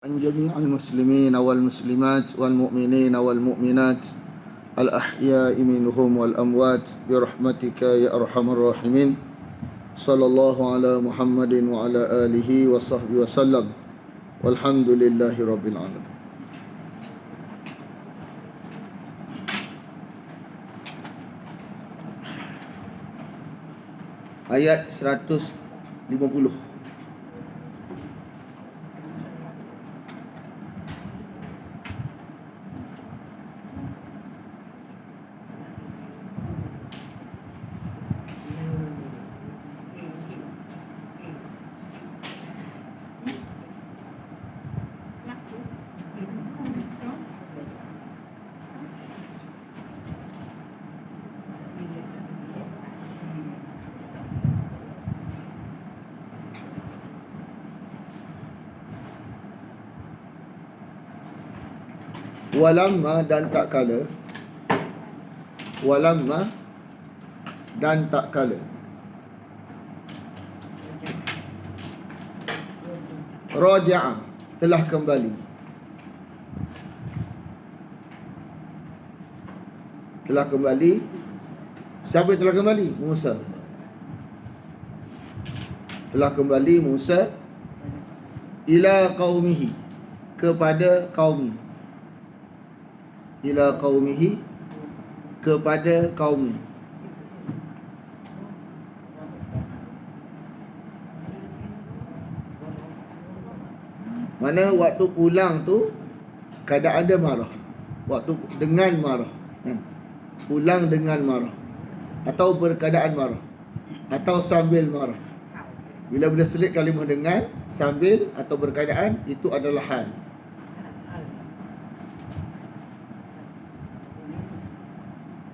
عن جميع المسلمين والمسلمات والمؤمنين والمؤمنات الأحياء منهم والأموات برحمتك يا أرحم الراحمين. صلى الله على محمد وعلى آله وصحبه وسلم والحمد لله رب العالمين. Ayat 150. Walamma dan tak kala, walamma dan tak kala, raja'a telah kembali, telah kembali. Siapa yang telah kembali? Musa. Telah kembali Musa ila qaumihi, kepada kaumnya, ila qaumihi, kepada kaumnya. Mana waktu pulang tu keadaan dia marah, waktu dengan marah kan? Pulang dengan marah atau berkeadaan marah atau sambil marah. Bila selit kalimah dengan, sambil atau berkeadaan, itu adalah hal.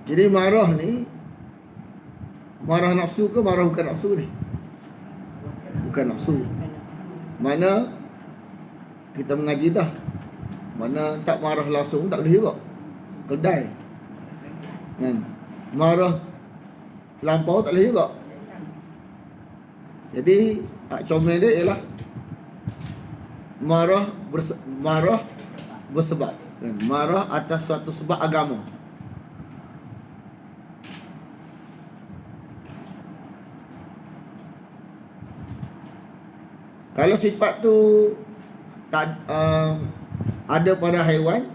Jadi marah ni, marah nafsu ke marah bukan nafsu ni? Bukan nafsu. Mana kita mengaji dah, mana tak marah langsung tak boleh juga, kedai kan? Marah lampau tak boleh juga. Jadi tak comel dia ialah marah bersebab kan? Marah atas suatu sebab agama. Kalau sifat tu tak ada pada haiwan,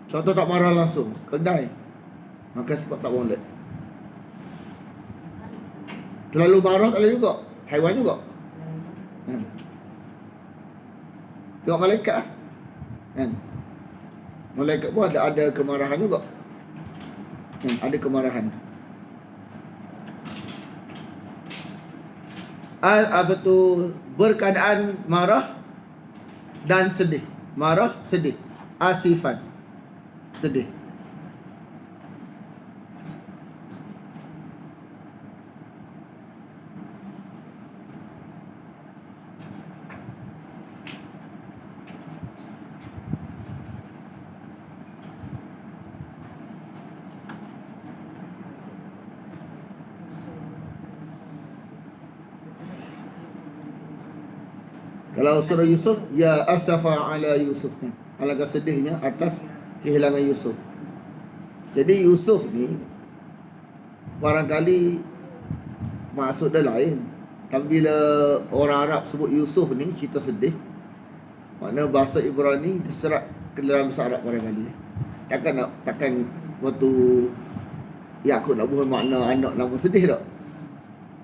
contoh tak marah langsung, kedai, maka sifat tak boleh. Terlalu marah tak boleh juga, haiwan juga kan? Tengok malaikat kan? Malaikat pun ada kemarahan juga kan? Ada kemarahan. Apa tu, berkeadaan marah dan sedih. Marah, sedih. Asifan, sedih. Kalau surah Yusuf, ya asafa ala Yusuf kan? Alangkah sedihnya atas kehilangan Yusuf. Jadi Yusuf ni barangkali maksud dia lain. Tapi bila orang Arab sebut Yusuf ni, kita sedih, makna bahasa Ibrani diserap ke dalam bahasa Arab barangkali. Takkan waktu Yakub nak buat makna anak nama sedih tak?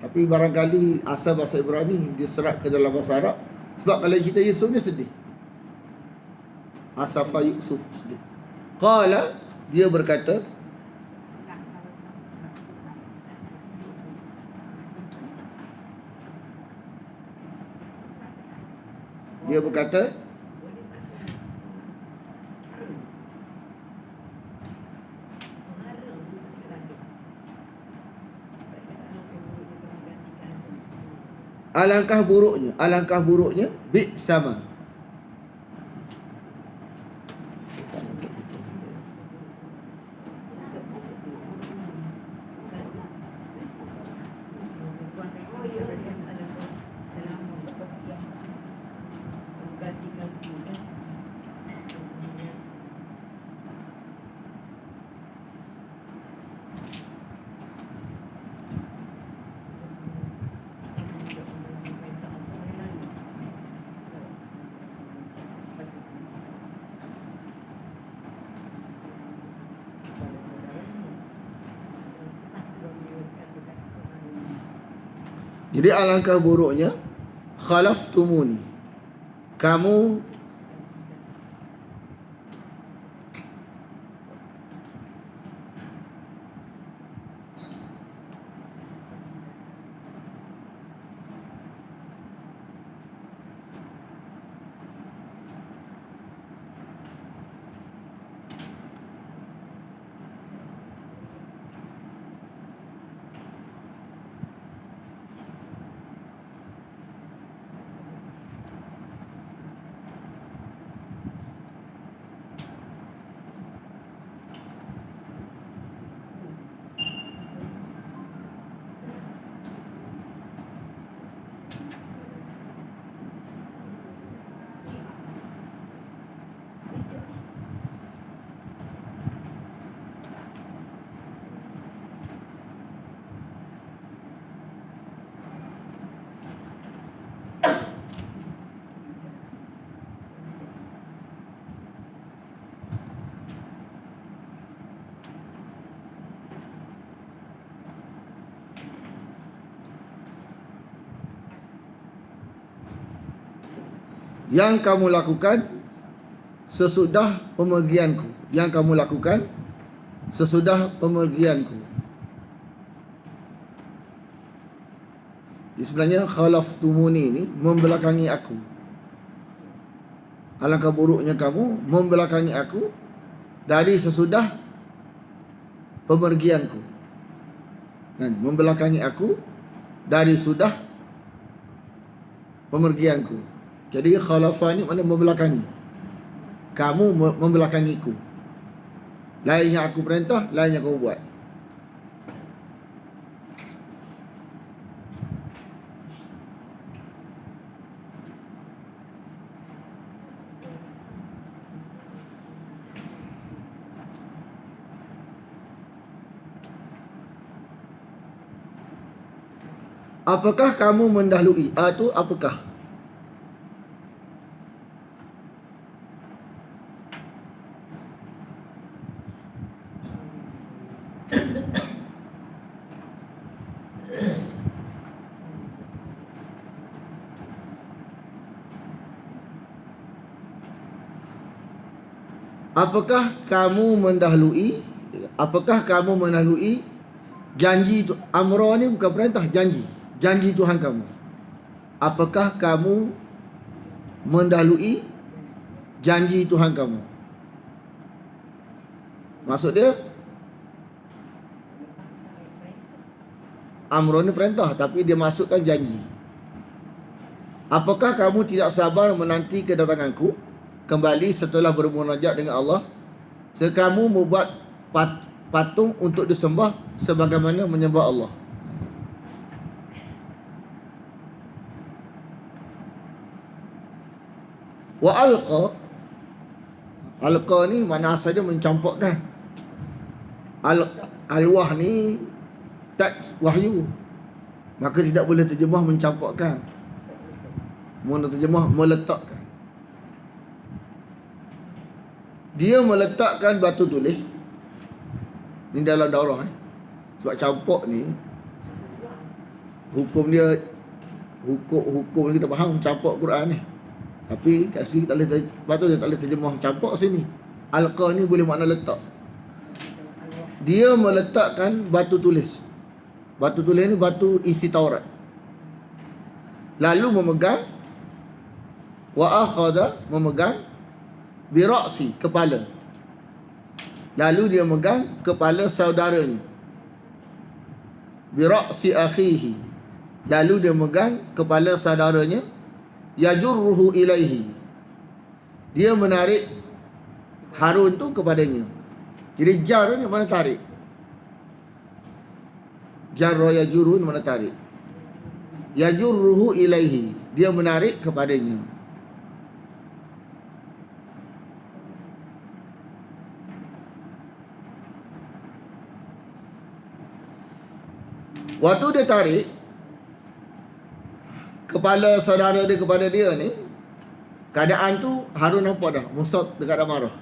Tapi barangkali asal bahasa Ibrani diserap ke dalam bahasa Arab. Sebab kalau cerita Yusuf ni sedih, asafa Yusuf, sedih. Qala, dia berkata, alangkah buruknya sama. Jadi alangkah buruknya khalaftumuni, kamu yang kamu lakukan sesudah pemergianku, yang kamu lakukan sesudah pemergianku. Sebenarnya khalaftumuni ini membelakangi aku. Alangkah buruknya kamu membelakangi aku dari sesudah pemergianku. Kan, membelakangi aku dari sudah pemergianku. Jadi khalafah ni mana membelakangi. Kamu membelakangiku. Lain yang aku perintah, lain yang kau buat. Apakah kamu mendahului? Itu apakah? Apakah kamu mendahului? Apakah kamu mendahului janji itu? Amra ni bukan perintah, janji. Janji Tuhan kamu. Apakah kamu mendahului janji Tuhan kamu? Maksud dia, amra ni perintah, tapi dia masukkan janji. Apakah kamu tidak sabar menanti kedatanganku kembali setelah bermunajat dengan Allah? Kamu membuat patung untuk disembah sebagaimana menyembah Allah. Wa alqa ni mana asal dia mencampakkan. Alwah ni teks wahyu, maka tidak boleh terjemah mencampakkan. Mana terjemah meletakkan. Dia meletakkan batu tulis ni dalam daurah. Sebab campak ni hukum dia, hukum kita faham campak Quran ni. Tapi kat sini kita boleh patut dia tak boleh terjemah campak sini. Alqa ni boleh makna letak. Dia meletakkan batu tulis. Batu tulis ni batu isi Taurat. Lalu memegang, wa akhadha, memegang bi ra'si, kepala. Lalu dia memegang kepala saudaranya. Bi ra'si akhihi. Lalu dia memegang kepala saudaranya. Yajurruhu ilaihi. Dia menarik Harun tu kepadanya. Jadi jar ni mana tarik? Jarra yajurru ni mana tarik? Yajurruhu ilaihi. Dia menarik kepadanya. Waktu dia tarik kepala saudara dia kepada dia ni, keadaan tu Harun nampak dah, Musa dekat dah marah.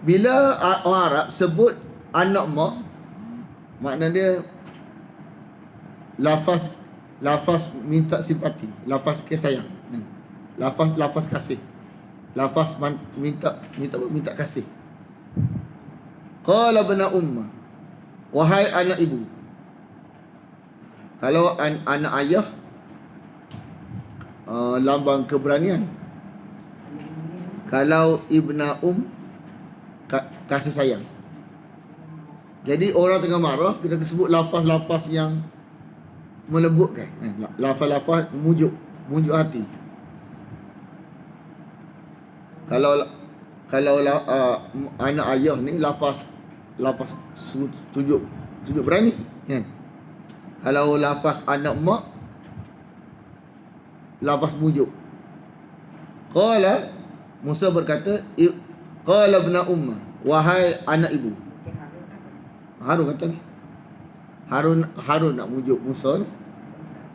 Bila orang Arab sebut anak mak, makna dia lafaz minta simpati, lafaz kasih sayang, lafaz kasih, lafaz minta kasih. Qala ibna umma, wahai anak ibu. Kalau anak ayah, lambang keberanian. Kalau ibna kasih sayang. Jadi orang tengah marah, kita sebut lafaz-lafaz yang melembutkan, lafaz-lafaz mujuk hati. Kalau anak ayah ni lafaz tunjuk berani, kan? Kalau lafaz anak mak, lafaz mujuk. Qala, Musa berkata, qala ibna umma, wahai anak ibu. Harun kata ni. Harun nak mujuk Musa ni,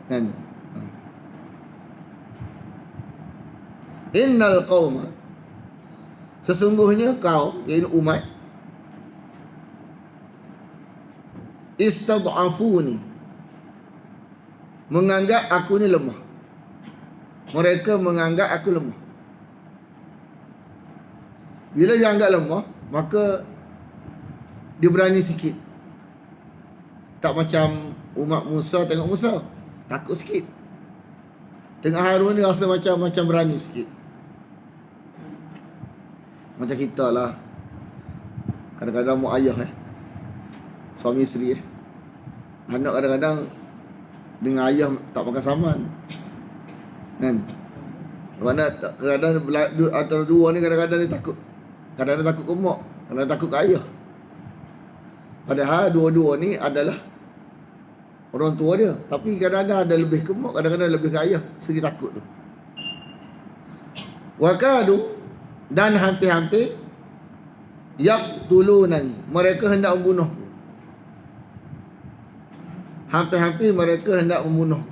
kan? Innal qauma, sesungguhnya kaum, iaitu umat, istad'afuni, menganggap aku ni lemah. Mereka menganggap aku lemah. Bila dia anggap lemah, maka dia berani sikit. Tak macam umat Musa, tengok Musa takut sikit. Tengok Harun ni rasa macam berani sikit. Macam kita lah, kadang-kadang mak ayah, suami isteri, anak kadang-kadang dengan ayah tak pakai saman, kan? Kadang-kadang antara dua ni kadang-kadang dia takut. Kadang-kadang takut ke mak, kadang-kadang takut ke ayah. Padahal dua-dua ni adalah orang tua dia, tapi kadang-kadang ada lebih ke mak, kadang-kadang lebih ke ayah. Segi takut tu. Wakadu, dan hampir-hampir, yaqtulunani, mereka hendak membunuhku. Hampir-hampir mereka hendak membunuhku.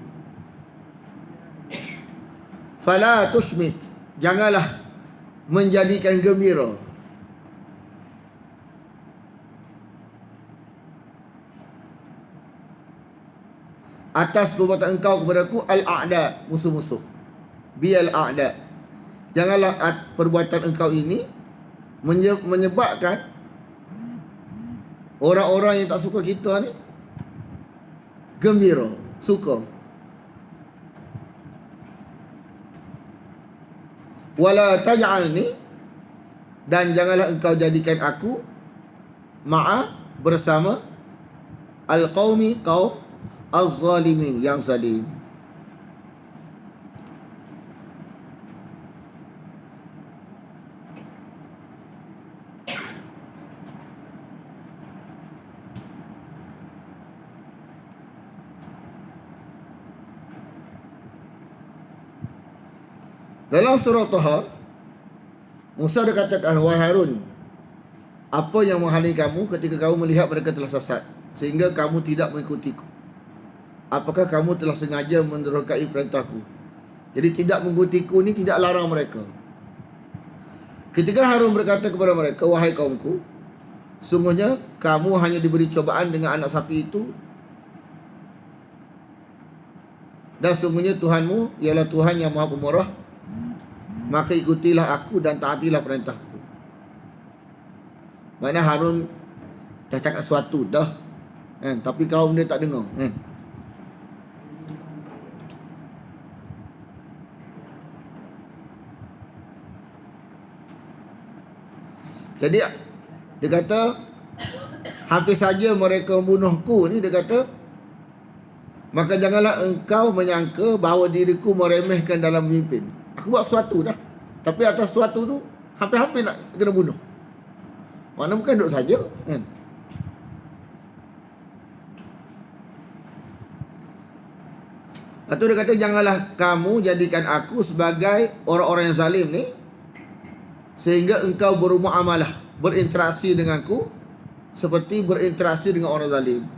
Fala tushmit, janganlah menjadikan gembira atas perbuatan engkau kepadaku al-a'da, musuh-musuh. Bil a'da, janganlah perbuatan engkau ini menyebabkan orang-orang yang tak suka kita ni gembira, suka. Wala taj'alni, dan janganlah engkau jadikan aku bersama al-qaumi, kaum az-zalimin, yang zalim. Dalam surah Taha, Musa dia katakan, wahai Harun, apa yang menghalangi kamu ketika kamu melihat mereka telah sesat sehingga kamu tidak mengikutiku? Apakah kamu telah sengaja mendurhakai perintahku? Jadi tidak mengikutiku ni tidak larang mereka. Ketika Harun berkata kepada mereka, wahai kaumku, sungguhnya kamu hanya diberi cobaan dengan anak sapi itu, dan sungguhnya Tuhanmu ialah Tuhan yang Maha Pemurah, maka ikutilah aku dan taatilah perintahku. Maknanya Harun dah cakap sesuatu dah, kan? Tapi kaum dia tak dengar, kan? Jadi dia kata, hampir saja mereka membunuhku ni, dia kata, maka janganlah engkau menyangka bahawa diriku meremehkan dalam memimpin. Aku buat sesuatu dah, tapi atas sesuatu tu hampir-hampir nak kena bunuh. Mana bukan duduk saja, kan? Lepas tu dia kata, janganlah kamu jadikan aku sebagai orang-orang yang zalim ni, sehingga engkau bermuamalah, berinteraksi denganku seperti berinteraksi dengan orang zalim.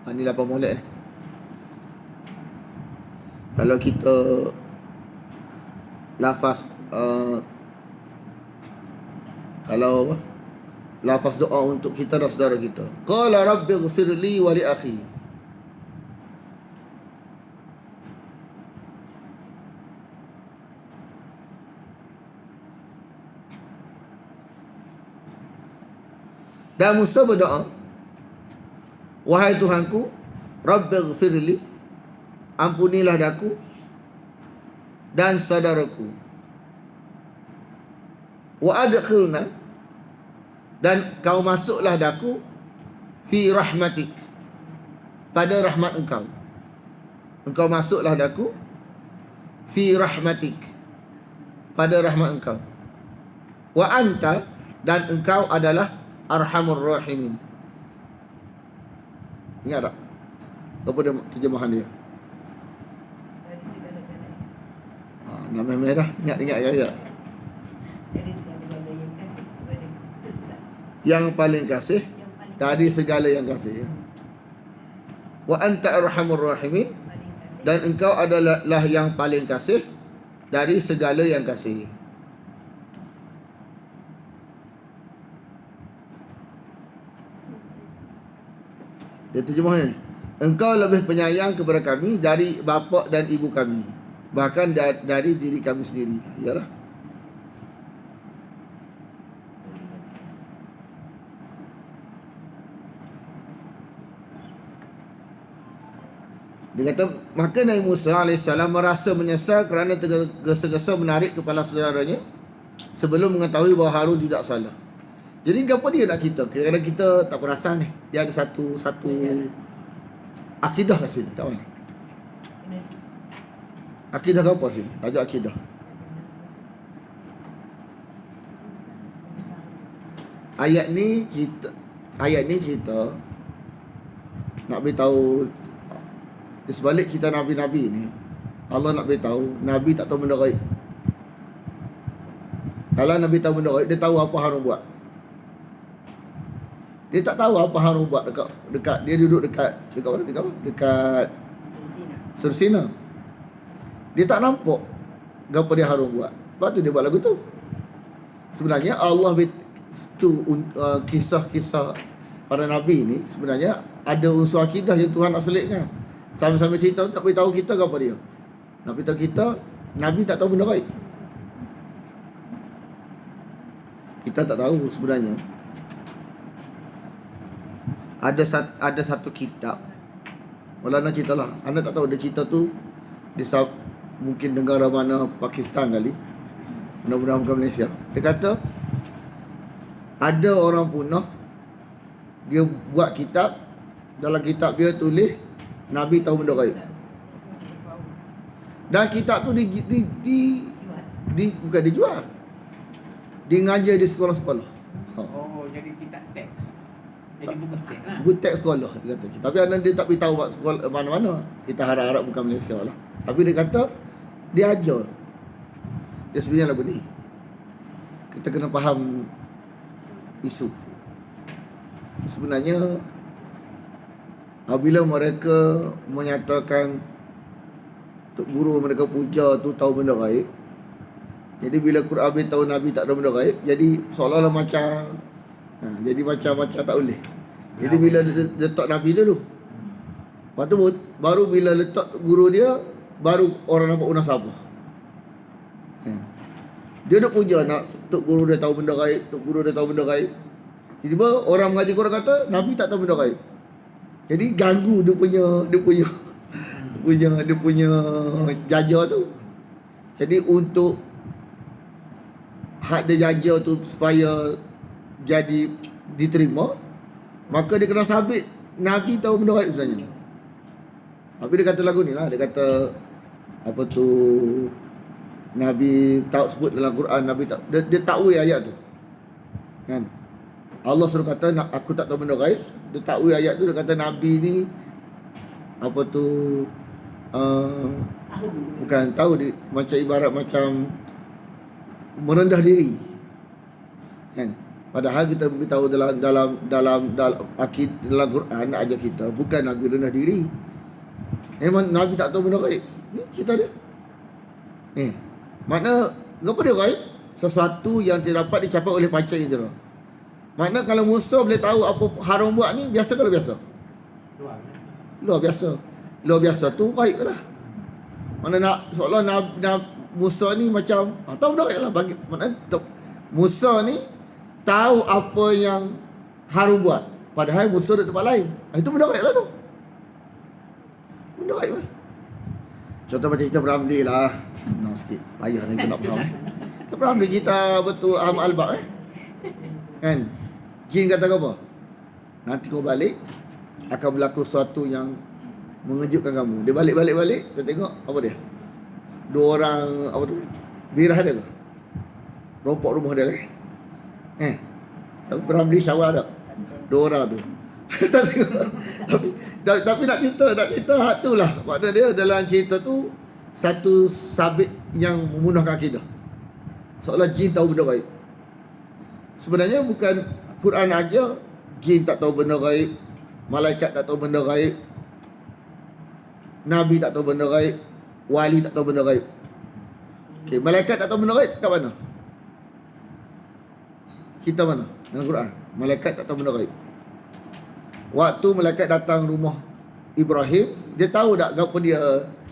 Inilah apa molek ni. Kalau kita lafaz Kalau lafaz doa untuk kita dan saudara kita. Qala rabbighfirli wa li akhi. Dan Musa berdoa, wahai Tuhanku, rabbighfirli, ampunilah daku dan saudaraku. Wa adkhilna, dan kau masuklah daku fi rahmatik, pada rahmat engkau. Engkau masuklah daku fi rahmatik, pada rahmat engkau. Wa anta, dan engkau adalah arhamur rahimin. Ingat tak? Apa dia terjemahan dia? Dari segala-galanya. Nama merah. Ingat ya. Dari segala-galanya yang kasih kepada kita. Yang paling kasih Yang paling dari segala yang kasih. Wa anta arhamur rahimin, paling kasih. dan engkau adalah yang paling kasih dari segala yang kasih. Dia terjemahnya, engkau lebih penyayang kepada kami dari bapa dan ibu kami, bahkan dari diri kami sendiri. Iyalah. Dia kata, maka Nabi Musa AS merasa menyesal kerana tergesa-gesa menarik kepala saudaranya sebelum mengetahui bahawa Harun tidak salah. Jadi apa dia nak cerita? Kadang-kadang kita tak perasan ni. Dia ada satu akidah kat sini. Tahu tak? Akidah ke apa sini? Tajuk akidah. Ayat ni cerita nak beritahu di sebalik cerita Nabi-Nabi ni, Allah nak beritahu Nabi tak tahu benda gaib. Kalau Nabi tahu benda gaib, dia tahu apa Harun buat. Dia tak tahu apa Harun buat dekat dia duduk dekat mana? Dekat Sursina. Dia tak nampak apa dia Harun buat. Lepas tu dia buat lagu tu. Sebenarnya Allah tu kisah-kisah para nabi ni sebenarnya ada unsur akidah yang Tuhan nak selitkan. Sama-sama cerita nak beritahu kita apa dia. Nak beritahu kita Nabi tak tahu benda gaib. Kita tak tahu sebenarnya. Ada satu kitab. Maulana ceritalah. Anda tak tahu dia cerita tu di mungkin negara mana, Pakistan kali. Mudah-mudahan bukan Malaysia. Dia kata ada orang punah, dia buat kitab. Dalam kitab dia tulis Nabi tahu benda gaib. Dan kitab tu bukan dijual. Dia ngajar di sekolah-sekolah. Oh, jadi kitab teks. Jadi buku teks lah. Buku teks sekolah dia kata. Tapi anak dia tak beritahu buat sekolah mana-mana. Kita harap-harap bukan Malaysia lah. Tapi dia kata dia ajar. Dia sebenarnya lagu ni. Kita kena faham isu. Sebenarnya apabila mereka menyatakan Tok Guru mereka puja tu tahu benda gaib, jadi bila Quran beritahu Nabi tak tahu benda gaib, jadi seolah-olah macam jadi macam-macam tak boleh. Jadi bila dia letak Nabi dulu, lepas tu baru bila letak guru dia, baru orang nampak munasabah. Dia nak puja nak Tok Guru dia tahu benda gaib, Tok Guru dia tahu benda gaib. Tiba-tiba orang mengaji Quran kata Nabi tak tahu benda gaib. Jadi ganggu dia punya jaja tu. Jadi untuk hak dia jaja tu supaya jadi diterima, maka dia kena sabit Nabi tahu benda gaib sebenarnya. Tapi dia kata lagu ni lah, dia kata apa tu, Nabi tahu sebut dalam Quran, Nabi tak, dia takwil ayat tu. Kan? Allah suruh kata aku tak tahu benda gaib. Dia takwil ayat tu, dia kata Nabi ni apa tu bukan tahu dia, macam ibarat macam merendah diri. Kan? Padahal kita beritahu dalam akid dalam Quran nak ajar kita bukan Nabi rendah diri. Memang Nabi tak tahu benda gaib. Ni cerita dia. Mana apa dia gaib? sesuatu yang tidak dapat dicapai oleh panca indera. Makna kalau musuh boleh tahu apa haram buat ni, biasa ke luar biasa? Luar biasa. Luar biasa. Luar biasa tu baik lah. Mana nak seolah nak Musa ni macam tahu dah lah bagi mana Musa ni tahu apa yang Harun buat, padahal Musa di tempat lain. Itu benda baik lah tu. Benda baik lah. Contoh macam kita Ramli lah. Senang sikit. Payah ni nak faham. Kita Ramli kita betul Ahmad Albaq kan. Jin kata apa? Nanti kau balik akan berlaku sesuatu yang mengejutkan kamu. Dia balik. Kita tengok apa dia? Dua orang apa tu? Birah dia ke? Rompok rumah dia kan? Tapi pernah beli syawal tak? Dua orang tu. tapi nak cerita hak tu lah. Makna dia dalam cerita tu satu sabit yang memunahkan akidah. Seolah jin tahu benda gaib. Sebenarnya bukan Quran aja jin tak tahu benda gaib, malaikat tak tahu benda gaib, Nabi tak tahu benda gaib, wali tak tahu benda gaib. Okay, malaikat tak tahu benda gaib kat mana? Kita mana? Dalam Quran. Malaikat tak tahu benda gaib. Waktu malaikat datang rumah Ibrahim, dia tahu tak apa dia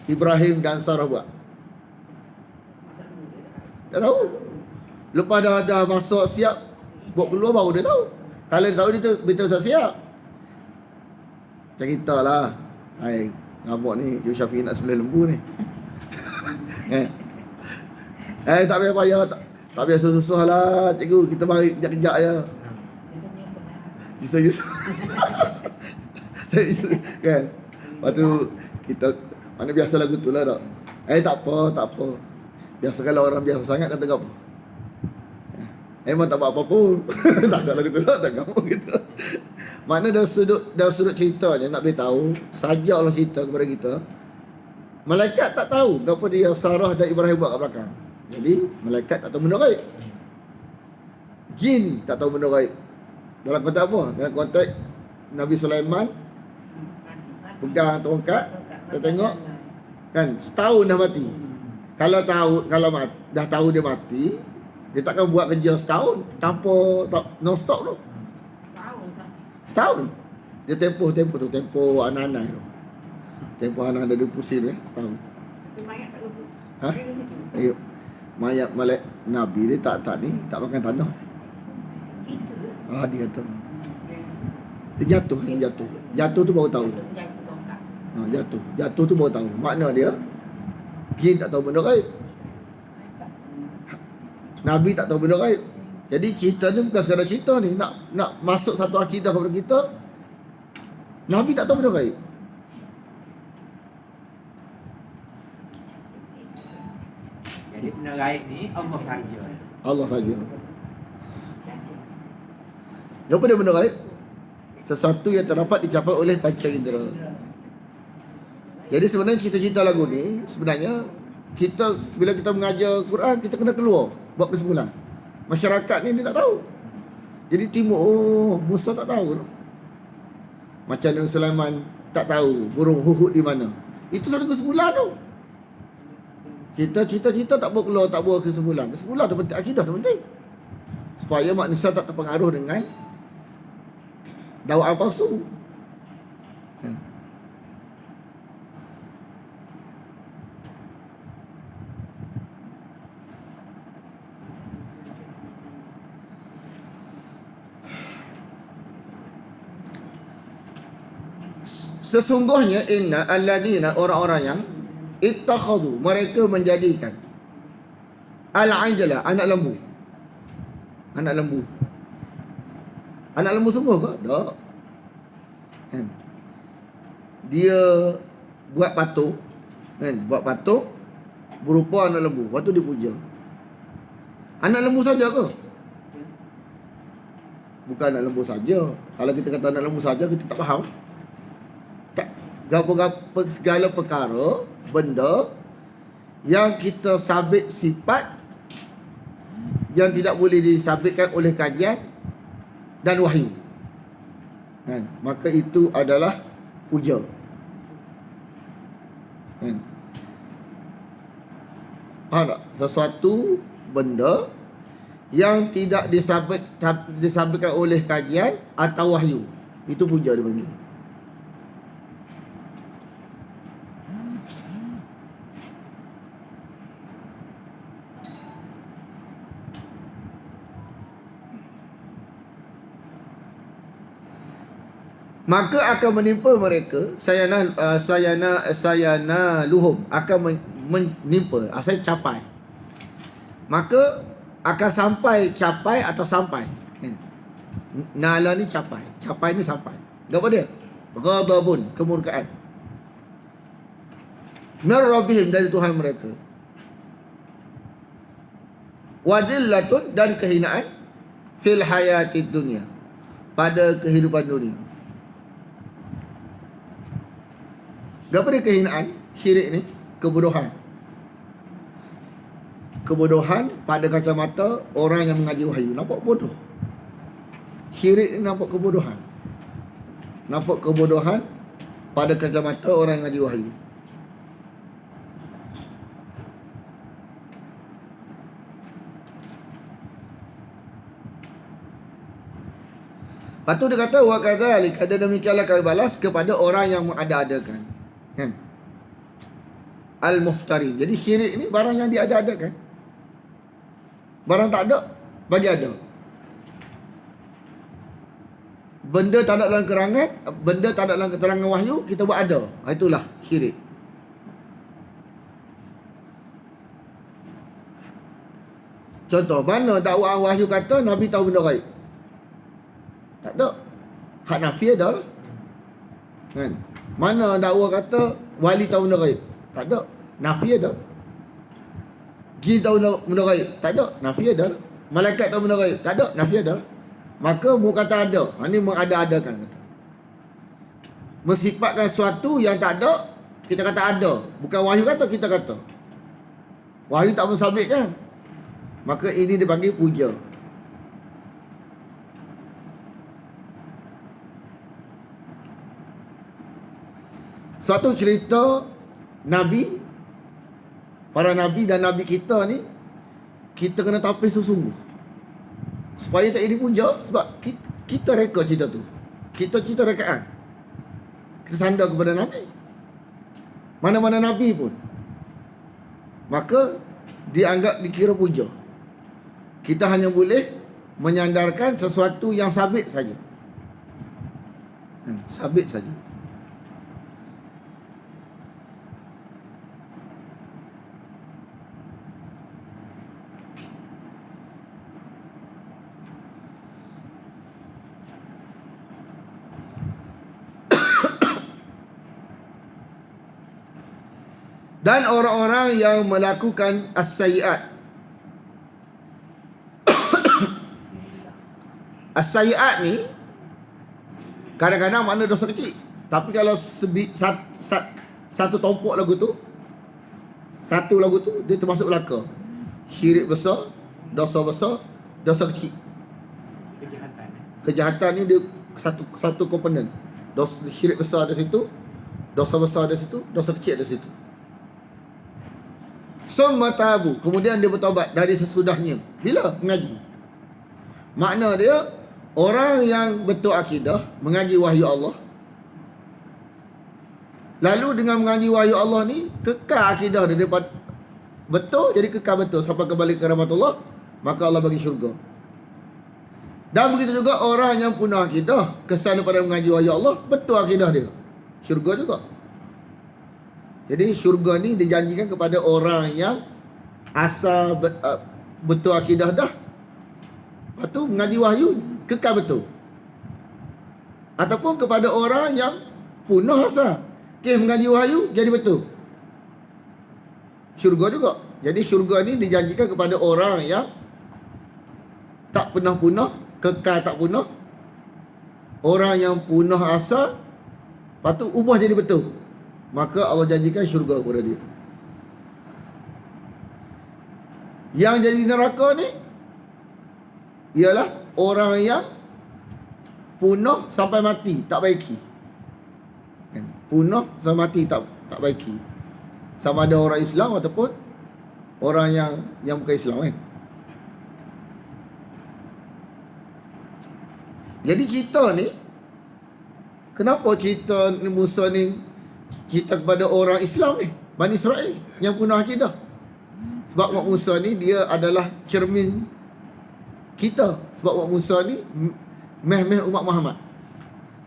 Ibrahim dan Sarah buat? Tak tahu. Lepas dah masuk siap, buat keluar baru dia tahu. Kalau dia tahu dia betul siap. Macam kita lah. Hai, ngabuk ni, Joe Syafiq nak sebelah lembu ni. Tak payah tak payah susah lah cikgu, kita mari kejap-kejap je. Nyusul. Kan? Lepas tu kita mana biasa lagu tu lah tak. Tak apa. Biasa kalau orang biasa sangat kata apa? Memang tak buat apa pun. Tak ada lagu tu lah, tak gampang gitu. Makna dari sudut cerita je nak beritahu, saja Allah cerita kepada kita. Malaikat tak tahu apa dia Sarah dan Ibrahim buat kat belakang. Jadi malaikat tak tahu benda gaib. Jin tak tahu benda gaib. Dalam konteks apa? Dalam konteks Nabi Sulaiman pegang tongkat, kita tengok kan setahun dah mati. Kalau dah tahu dia mati, dia takkan buat kerja setahun tanpa non stop tu. Setahun. Dia tempoh anak-anak tu. Tempoh anak-anak dia pusing setahun. Tapi mayat tak rebut. Ha? Dia di situ. Ayuh. Mayat malak Nabi dia tak ni, tak makan tanah. Itu. Dia kata. Dia jatuh. Jatuh tu baru tahu. Jatuh tu baru tahu. Makna dia jin tak tahu benda gaib. Nabi tak tahu benda gaib. Jadi cerita ni bukan sekadar cerita ni, nak masuk satu akidah kepada kita. Nabi tak tahu benda gaib. Jadi benda gaib ni Allah saja. Allah saja. Apa dia benda gaib? Sesuatu yang terdapat dicapai oleh panca indera. Jadi sebenarnya cerita-cerita lagu ni sebenarnya kita bila kita mengajar Quran kita kena keluar buat kesimpulan. Masyarakat ni dia tak tahu. Jadi timur Musa tak tahu. Macam Nabi Sulaiman tak tahu burung huhud di mana. Itu satu kesimpulan tu. Kita cerita-cerita tak boleh keluar, tak boleh kesimpulan. Kesimpulan tu penting, akidah tu penting. Supaya manusia tak terpengaruh dengan dakwaan palsu. Sesungguhnya inna alladhina orang-orang yang ittakhadhu mereka menjadikan al-ajla anak lembu. Anak lembu semua ke? Tak. Kan? Dia buat patung, berupa anak lembu. Waktu dia puja. Anak lembu saja ke? Bukan anak lembu saja. Kalau kita kata anak lembu saja kita tak faham. Gapa-gapa segala perkara, benda yang kita sabit sifat yang tidak boleh disabitkan oleh kajian dan wahyu. Kan? Maka itu adalah puja. Kan? Faham tak? Sesuatu benda yang tidak disabitkan oleh kajian atau wahyu. Itu puja dia panggil. Maka akan menimpa mereka sayana luhum, akan menimpa, asal capai. Maka akan capai atau sampai. Nala ni capai ni sampai. Apa dia? Ghadabun, kemurkaan. Min rabbihim, dari Tuhan mereka. Wadillatun, dan kehinaan fil hayatid dunia, pada kehidupan dunia. Apa dia kehinaan? Syirik ni kebodohan. Kebodohan pada kacamata orang yang mengaji wahyu. Nampak bodoh. Syirik ni nampak kebodohan. Nampak kebodohan pada kacamata orang yang mengaji wahyu. Lepas tu dia kata, wa kadzalik, ada demikianlah kami balas kepada orang yang mengada-adakan. Kan? Al-muftari. Jadi syirik ni barang yang diada-adakan. Barang tak ada, bagi ada. Benda tak ada dalam keterangan, benda tak ada dalam keterangan wahyu, kita buat ada. Itulah syirik. Contoh, mana dakwah wahyu kata Nabi tahu benda gaib? Tak ada. Hak nafi ada lah. Kan? Mana dakwah kata wali tahu benda gaib? Tak ada. Nafi ada. Jin tahu benda gaib? Tak ada. Nafi ada. Malaikat tahu benda gaib? Tak ada. Nafi ada. Maka mu kata ada. Ini mengada-adakan kata. Mensifatkan sesuatu yang tak ada, kita kata ada. Bukan wahyu kata, kita kata. Wahyu tak mensabitkan. Maka ini dipanggil puja. Suatu cerita Nabi, para Nabi dan Nabi kita ni, kita kena tapis sungguh supaya tak jadi puja. Sebab kita reka cerita tu, kita cerita rekaan, kita sandar kepada Nabi, mana-mana Nabi pun, maka dianggap dikira puja. Kita hanya boleh menyandarkan sesuatu yang sabit saja. Sabit saja. Dan orang-orang yang melakukan as-sayyi'at. As-sayyi'at ni kadang-kadang makna dosa kecil. Tapi kalau satu tompok lagu tu, satu lagu tu, dia termasuk belaka. Syirik besar, dosa besar, dosa kecil. Kejahatan ni dia satu komponen. Dosa syirik besar ada situ, dosa besar ada situ, dosa kecil ada situ. Summa tabu, kemudian dia bertaubat dari sesudahnya. Bila? Mengaji. Makna dia, orang yang betul akidah, mengaji wahyu Allah, lalu dengan mengaji wahyu Allah ni, kekal akidah dia dapat betul, jadi kekal betul sampai kembali ke rahmatullah, maka Allah bagi syurga. Dan begitu juga orang yang punah akidah, kesan daripada mengaji wahyu Allah, betul akidah dia, syurga juga. Jadi syurga ni dijanjikan kepada orang yang asal betul akidah dah, lepas tu mengaji wahyu, kekal betul. Ataupun kepada orang yang punah asal, mengaji wahyu jadi betul, syurga juga. Jadi syurga ni dijanjikan kepada orang yang tak pernah punah, kekal tak punah. Orang yang punah asal, lepas tu ubah jadi betul, maka Allah janjikan syurga kepada dia. Yang jadi neraka ni ialah orang yang punah sampai mati tak baiki. Punah sampai mati tak baiki. Sama ada orang Islam ataupun orang yang bukan Islam kan. Jadi cerita ni, kenapa cerita Musa ni cerita kepada orang Islam ni, Bani Israel yang punah akidah? Sebab Mak Musa ni dia adalah cermin kita. Sebab Mak Musa ni meh-meh umat Muhammad.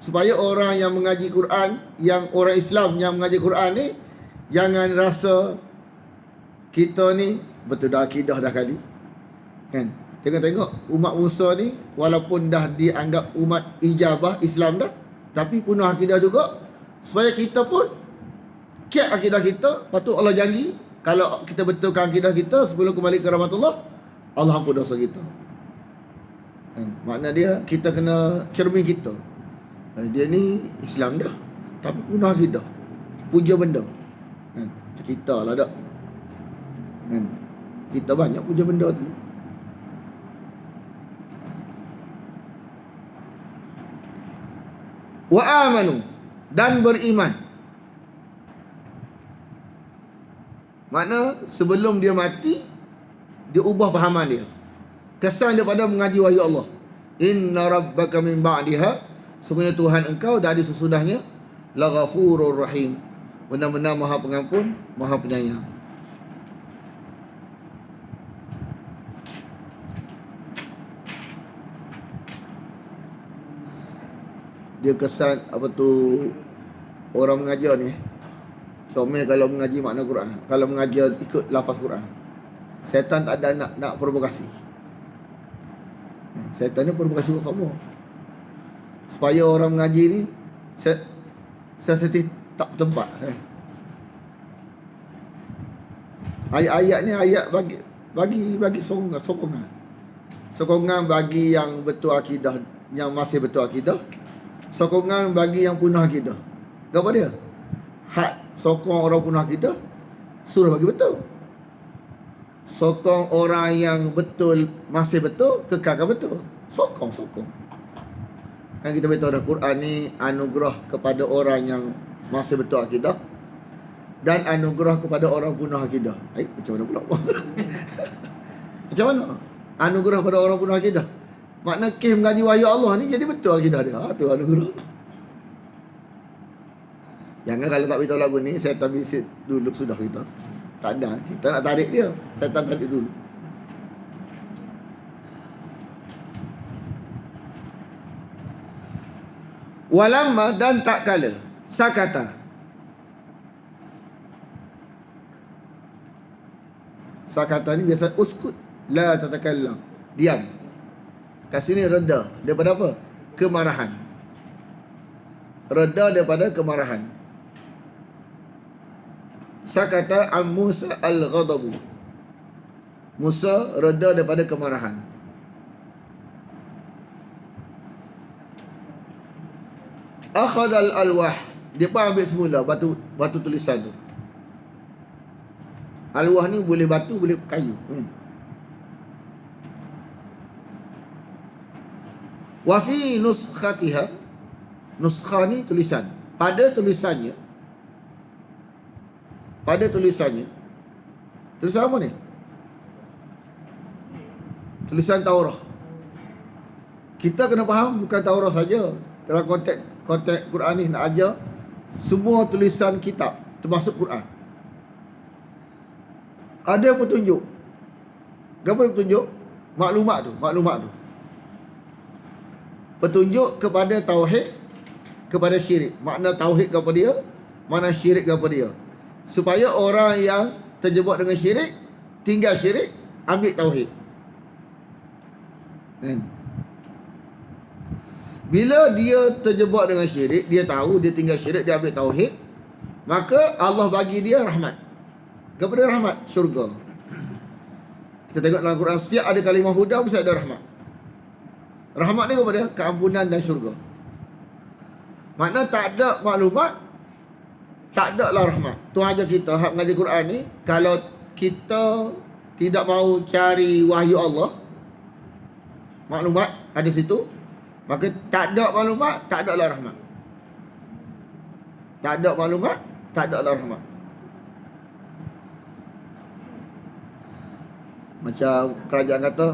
Supaya orang yang mengaji Quran, yang orang Islam yang mengaji Quran ni, jangan rasa kita ni betul dah akidah dah kali, kan? Tengok umat Musa ni walaupun dah dianggap umat ijabah Islam dah, tapi punah akidah juga. Supaya kita pun kiat akidah kita. Patut Allah janji, kalau kita betulkan akidah kita sebelum kembali ke rahmatullah, Allah ampun dosa kita, kan? Makna dia kita kena cermin kita. Dia ni Islam dah, tapi punah akidah, puja benda, kan? Kita lah dak, kan? Kita banyak puja benda tu. Wa amanu, dan beriman. Makna sebelum dia mati, dia ubah fahaman dia. Kesan daripada mengaji wahyu Allah. Inna rabbaka min ba'diha, sebenarnya Tuhan engkau dari sesudahnya, la ghafurur rahim, benar-benar Maha Pengampun, Maha Penyayang. Dia kesan apa tu, orang mengajar ni comel kalau mengaji makna Quran, kalau mengajar ikut lafaz Quran. Syaitan tak ada nak provokasi. Syaitan ni provokasi buat kamu, supaya orang mengaji ni sensitif tak tempat. Ayat-ayat ni ayat bagi sokongan bagi yang betul akidah, yang masih betul akidah. Sokongan bagi yang punah akidah. Apa dia? Hak sokong orang punah akidah, suruh bagi betul. Sokong orang yang betul, masih betul, kekalkan betul. Sokong. Kan kita beritahu dah, Quran ni anugerah kepada orang yang masih betul akidah, dan anugerah kepada orang punah akidah. Macam mana pula? Macam mana? Anugerah kepada orang punah akidah. Makna kes mengaji wahyu Allah ni jadi betul akidah dia. Tu anugerah. Jangan kalau tak beritahu lagu ni, saya tak visit dulu sudah kita. Tak ada. Kita nak tarik dia, saya tak tarik dulu. Walamma, dan tak kala, sakata. Sakata ni biasa uskut, la tatakallam, diam. Kat sini reda daripada apa? Kemarahan. Reda daripada kemarahan. Sakata an Musa al-ghadabu. Musa reda daripada kemarahan. Akhad al-alwah. Dia pun ambil semula batu tulisan tu. Alwah ni boleh batu, boleh kayu. Wa fi nuskhatiha, nuskha ni tulisan. Pada tulisan tulisan apa ni? Tulisan Taurah. Kita kena faham bukan Taurah saja. Dalam konteks Quran ni nak ajar semua tulisan kitab termasuk Quran. Ada petunjuk. Apa petunjuk? Maklumat tu. Petunjuk kepada tauhid, kepada syirik. Makna tauhid kepada dia, makna syirik kepada dia. Supaya orang yang terjebak dengan syirik, tinggal syirik, ambil tauhid. Kan? Bila dia terjebak dengan syirik, dia tahu dia tinggal syirik, dia ambil tauhid, maka Allah bagi dia rahmat. Kepada rahmat, syurga. Kita tengok dalam Quran, setiap ada kalimah huda, mesti ada rahmat. Rahmat ni kepada keampunan dan syurga. Makna tak ada maklumat, tak ada lah rahmat. Tu aja kita hak mengaji Quran ni, kalau kita tidak mahu cari wahyu Allah, maklumat ada situ, maka tak ada maklumat, tak ada lah rahmat. Tak ada maklumat, tak ada lah rahmat. Macam kerajaan kata,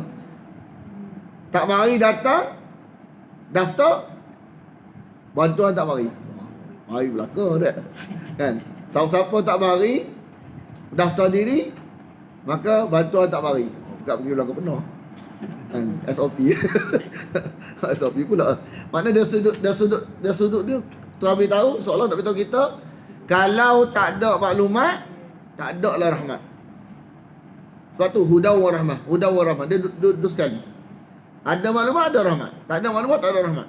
tak mari datang daftar, bantuan tak mari. Mari belaka dah. Kan? Siapa-siapa tak mari, daftar diri, maka bantuan tak mari. Bukan pergi belaka penuh. Kan? SOP. SOP pula. Makna dia sudut dia terlebih tahu, seolah nak beritahu kita, kalau tak ada maklumat, tak ada lah rahmat. Sebab tu hudaw wa rahmah. Hudaw wa rahmah. Dia duduk sekali. Ada maklumat, ada rahmat. Tak ada maklumat, tak ada rahmat.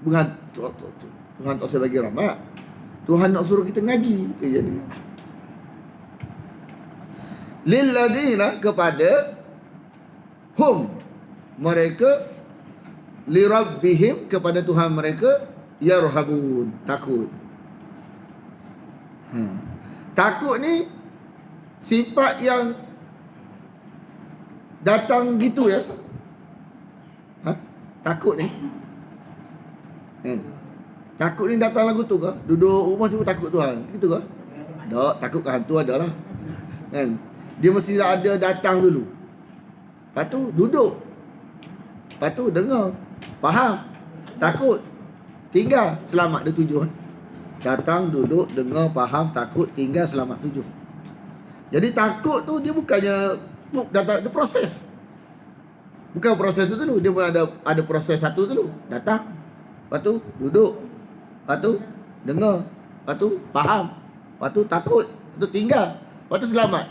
Bukan Tuhan tak usah bagi rahmat. Tuhan nak suruh kita ngaji. Itu jadi. Lilladina, kepada hum, mereka, lirabbihim, kepada Tuhan mereka, yarhabun, takut. Takut ni sifat yang datang gitu ya. Takut ni. Takut ni datang lagu tu ke? Duduk rumah cuma takut Tuhan. Gitu ke? Tak, takut ke hantu adalah. Kan? Dia mesti ada datang dulu. Lepas tu duduk. Lepas tu dengar. Faham. Takut. Tinggal. Selamat, dia tujuh. Datang, duduk, dengar, faham, takut, tinggal, selamat, tujuh. Jadi takut tu dia bukannya datang, dia proses. Bukan proses tu dulu. Dia pun ada proses satu dulu. Datang. Lepas tu duduk. Lepas tu dengar. Lepas tu faham. Lepas tu takut. Lepas tu tinggal. Lepas tu selamat.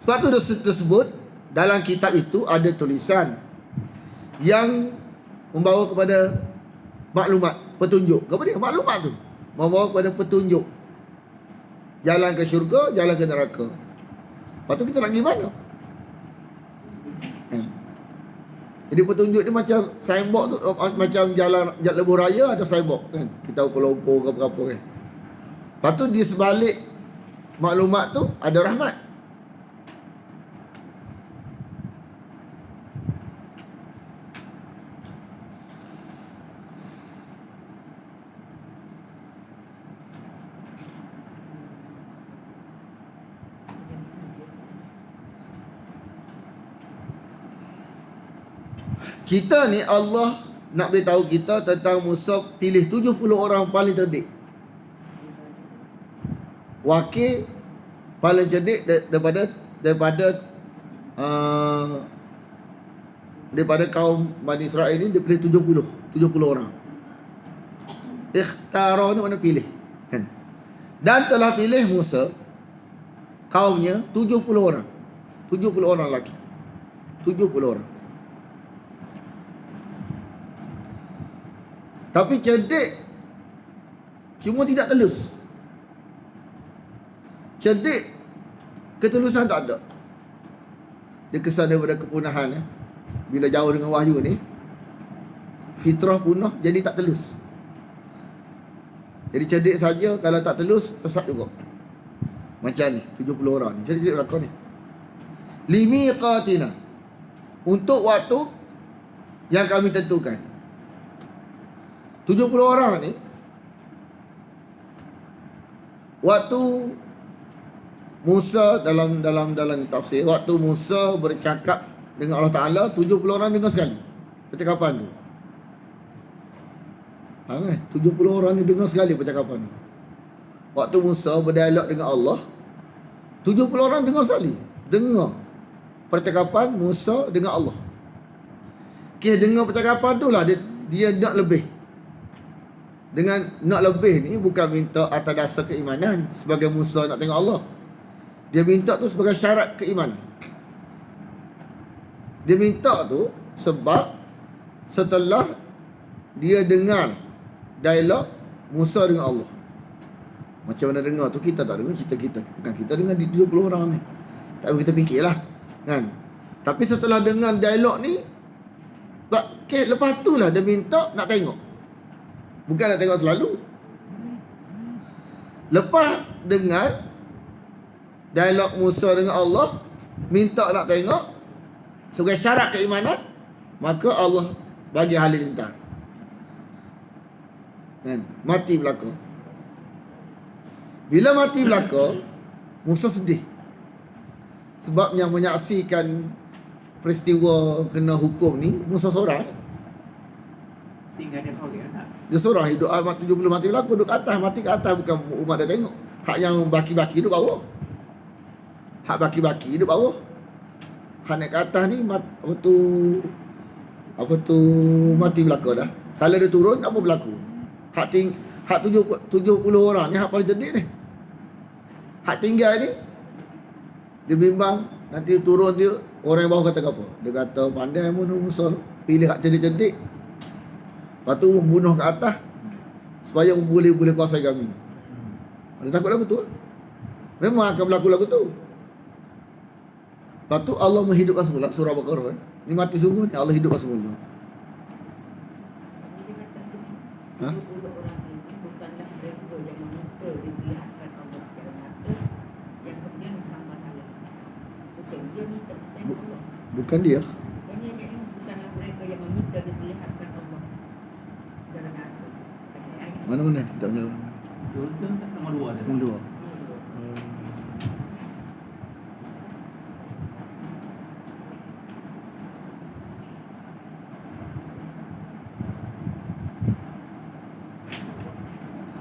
Sebab tu dia sebut dalam kitab itu ada tulisan yang membawa kepada maklumat, petunjuk. Apa dia? Maklumat tu membawa kepada petunjuk. Jalan ke syurga, jalan ke neraka. Lepas tu kita nak pergi mana? Jadi petunjuk ni macam signboard tu, macam jalan lebuh raya ada signboard kan. Kita tahu Kuala Lumpur ke apa-apa kan. Lepas tu di sebalik maklumat tu ada rahmat. Kita ni Allah nak beritahu kita tentang Musa pilih 70 orang paling cerdik. Wakil paling cerdik daripada kaum Bani Israel ni, dia pilih 70 orang. Ikhtara ni mana pilih kan? Dan telah pilih Musa kaumnya 70 orang. 70 orang lelaki. 70 orang. Tapi cerdik cuma tidak telus. Cerdik ketelusan tak ada. Dia kesan daripada kepunahan bila jauh dengan wahyu ni, fitrah punah, jadi tak telus. Jadi cerdik saja, kalau tak telus sesat juga. Macam ni 70 orang ni cerdik belakang ni. Limiqatina, untuk waktu yang kami tentukan. 70 orang ni, waktu Musa dalam tafsir, waktu Musa bercakap dengan Allah Ta'ala, 70 orang dengar sekali percakapan tu. 70 orang ni dengar sekali percakapan tu. Waktu Musa berdialog dengan Allah, 70 orang dengar sekali. Dengar percakapan Musa dengan Allah. Dengar percakapan tu lah dia nak lebih. Dengan nak lebih ni bukan minta atas dasar keimanan sebagai Musa nak tengok Allah. Dia minta tu sebagai syarat keimanan. Dia minta tu sebab setelah dia dengar dialog Musa dengan Allah. Macam mana dengar tu, kita tak dengar cerita kita. Bukan kita dengar di 70 orang ni. Tak kita fikirlah kan. Tapi setelah dengar dialog ni, lepas tu lah dia minta nak tengok. Bukan nak tengok selalu. Lepas dengar dialog Musa dengan Allah, minta nak tengok sebagai syarat keimanan, maka Allah bagi halilintar. Kan? Mati belaka. Bila mati belaka, Musa sedih. Sebab yang menyaksikan peristiwa kena hukum ni Musa seorang. Tinggal dia sorry tak? Dia seorang hidup amat 70 mati berlaku, duduk atas, mati ke atas, bukan umat dia tengok. Hak yang baki-baki duduk bawah. Hak baki-baki duduk bawah. Hak naik ke atas ni apa tu mati belaka dah. Kalau dia turun apa berlaku? Hak 70 orang ni hak paling cerdik ni. Hak tinggal ni dia bimbang nanti turun dia, orang yang bawah kata apa? Dia kata pandai pun Musa pilih hak cerdik-cerdik. Lepas tu membunuh ke atas supaya boleh kuasai kami. Dia takut lagu tu. Memang akan berlaku lagu tu. Lepas tu Allah menghidupkan semula surah Baqarah. Ni mati semua ni Allah hidupkan semula. Jadi dia kata gini, Ha? 70 orang ini bukanlah mereka yang meminta diperlihatkan Allah secara nyata yang kemudian disambut Allah. Betul, dia minta Allah. Bukan dia. Ini bukanlah mereka yang meminta diperlihatkan Allah secara nyata. Ayat. Mana-mana kitabnya. Dua ke nombor 2 tu. Nombor 2.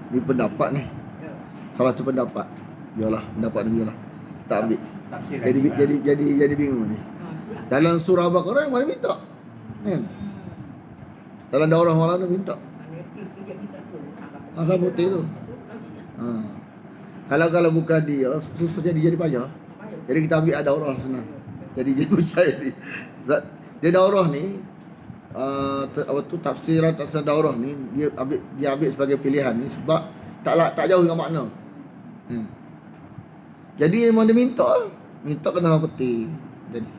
Ni pendapat ni. Ya. Salah satu pendapat. Biarlah pendapat ni biarlah. Kita ambil. Tafsir Jadi bingung ni. Dalam surah Baqarah yang mana minta? Kan? Dalam daurah malam tu minta. Mana itu dia minta tu sampai. Asal putih tu. Logiknya. Ha. Kalau bukan dia, susah jadi payah. Jadi kita ambil ada daurah senang. Jadi dia percaya ni. Dia daurah ni tafsir daurah ni dia ambil sebagai pilihan ni sebab tak jauh dengan makna. Jadi memang dia minta kena peti. Jadi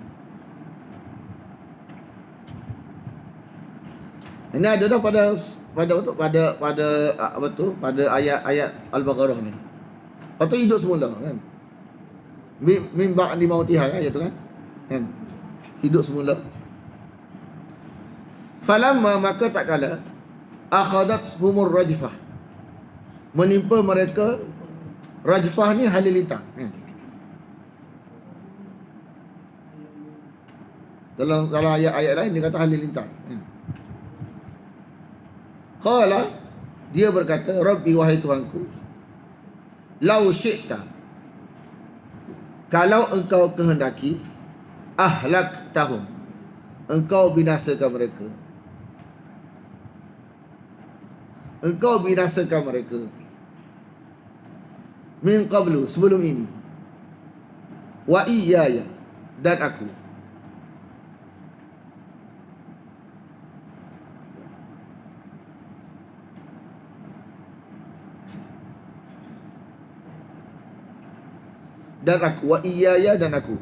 ini ada dah pada ayat Al-Baqarah ni. Lepas tu hidup semula kan. Mim ba'di mautiha kan ayat tu kan. Kan? Hidup semula. Falamma maka tak kala akhadat humur rajfah. Menimpa mereka rajfah ni halilintar kan. Dalam ayat lain dia kata halilintar kan. Qala dia berkata Rabbi wahai Tuhanku lau syi'ta kalau engkau kehendaki ahlaktahum engkau binasakan mereka. Engkau binasakan mereka min qablu sebelum ini wa iyaya dan aku. Dan aku wa iyaya dan aku.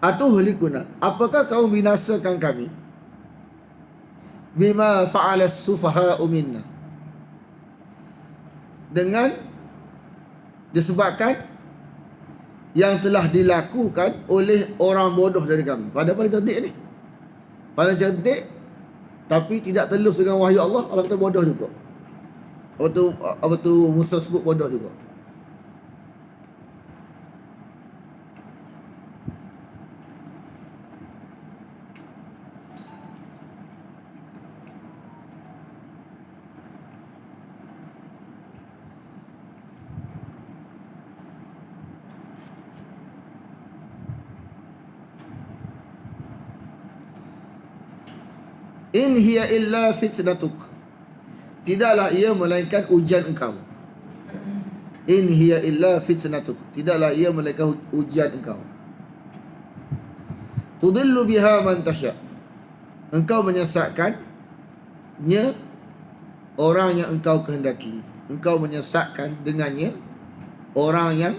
Atuhlikuna apakah kau binasakan kami bima fa'ala as-sufaha'u minna dengan disebabkan yang telah dilakukan oleh orang bodoh dari kami. Paling cerdik ni. Paling cerdik tapi tidak telus dengan wahyu Allah, Allah kata bodoh juga. Apa tu Musa sebut bodoh juga. In hiya illa fitnatuk. Tidaklah ia melainkan ujian engkau. In hiya illa fitnatuk. Tidaklah ia melainkan ujian engkau. Tudillu biha man tasya. Engkau menyesatkannya orang yang engkau kehendaki. Engkau menyesatkan dengannya orang yang